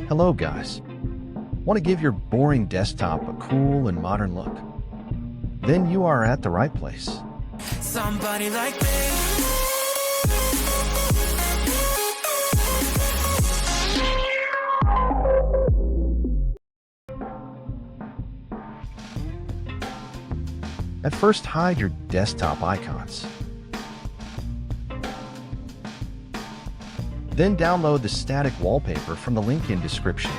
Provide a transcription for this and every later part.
Hello guys. Want to give your boring desktop a cool and modern look? Then you are at the right place. Somebody like me. At first, hide your desktop icons. Then download the static wallpaper from the link in description.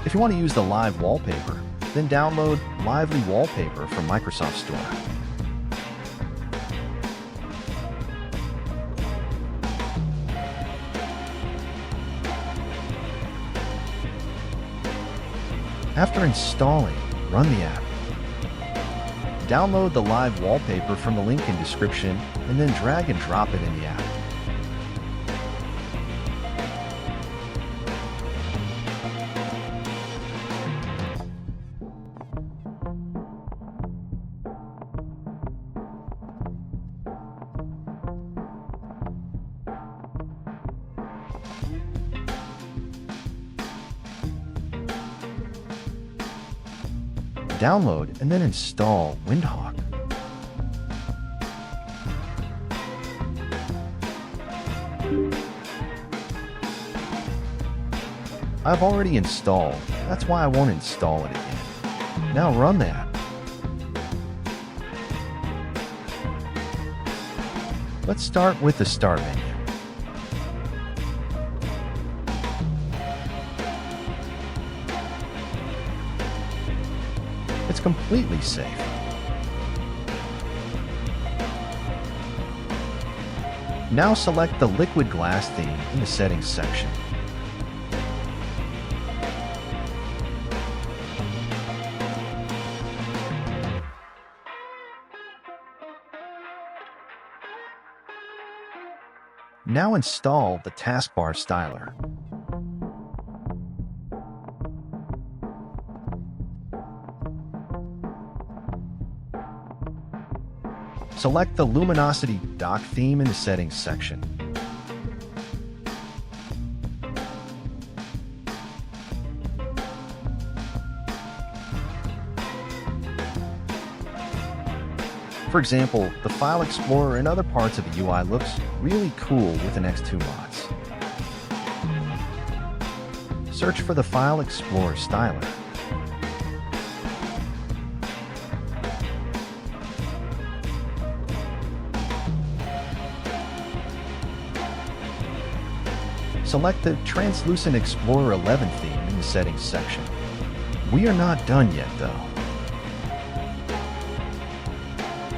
If you want to use the live wallpaper, then download Lively Wallpaper from Microsoft Store. After installing, run the app. Download the live wallpaper from the link in description and then drag and drop it in the app. Download and then install Windhawk. I've already installed, that's why I won't install it again. Now run the app. Let's start with the Start menu. It's completely safe. Now select the liquid glass theme in the settings section. Now install the taskbar styler. Select the luminosity dock theme in the settings section. For example, the File Explorer and other parts of the UI looks really cool with the next two mods. Search for the File Explorer styler. Select the Translucent Explorer 11 theme in the settings section. We are not done yet though.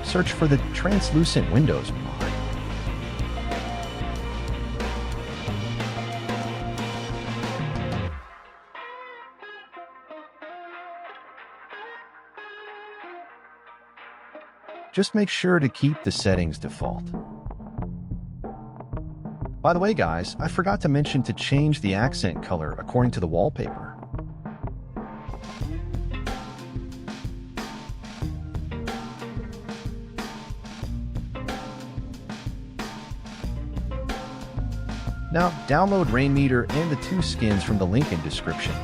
Search for the Translucent Windows mod. Just make sure to keep the settings default. By the way, guys, I forgot to mention to change the accent color according to the wallpaper. Now, download Rainmeter and the two skins from the link in description.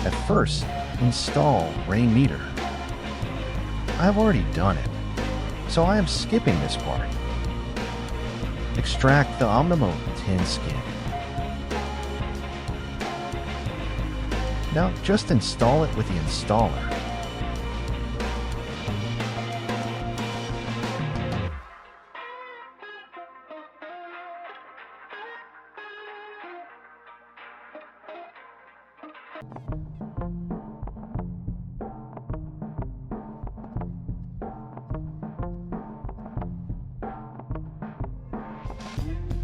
At first, install Rainmeter. I have already done it, so I am skipping this part. Extract the Omnimo 10 skin. Now just install it with the installer.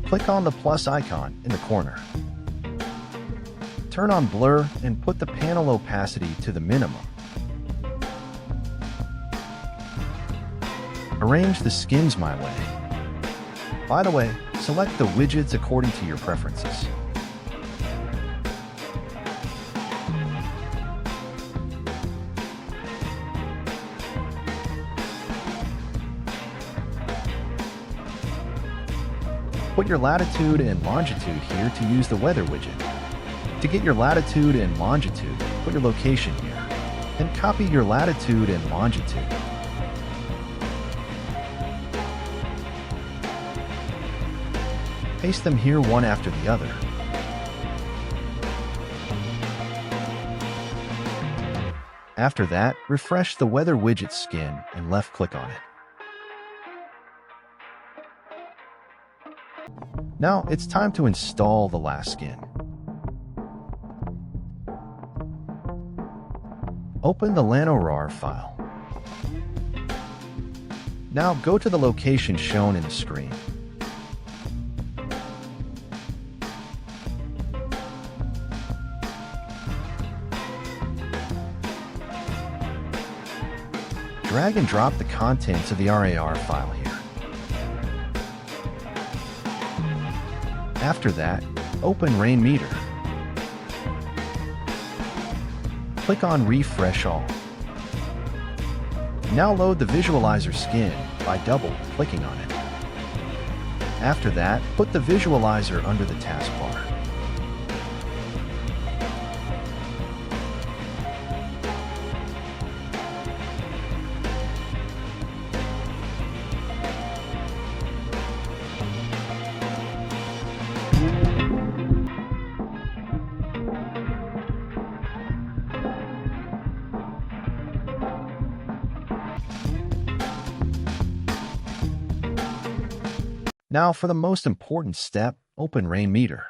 Click on the plus icon in the corner. Turn on blur and put the panel opacity to the minimum. Arrange the skins my way. By the way, select the widgets according to your preferences. Put your latitude and longitude here to use the weather widget. To get your latitude and longitude, put your location here. Then copy your latitude and longitude. Paste them here one after the other. After that, refresh the weather widget skin and left-click on it. Now it's time to install the last skin. Open the LanoRAR file. Now go to the location shown in the screen. Drag and drop the contents of the RAR file here. After that, open Rainmeter. Click on Refresh All. Now load the visualizer skin by double-clicking on it. After that, put the visualizer under the taskbar. Now for the most important step, open Rainmeter.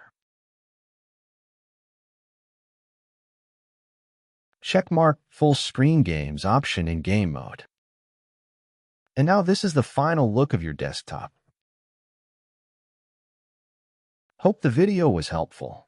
Checkmark Full Screen Games option in Game Mode. And now this is the final look of your desktop. Hope the video was helpful.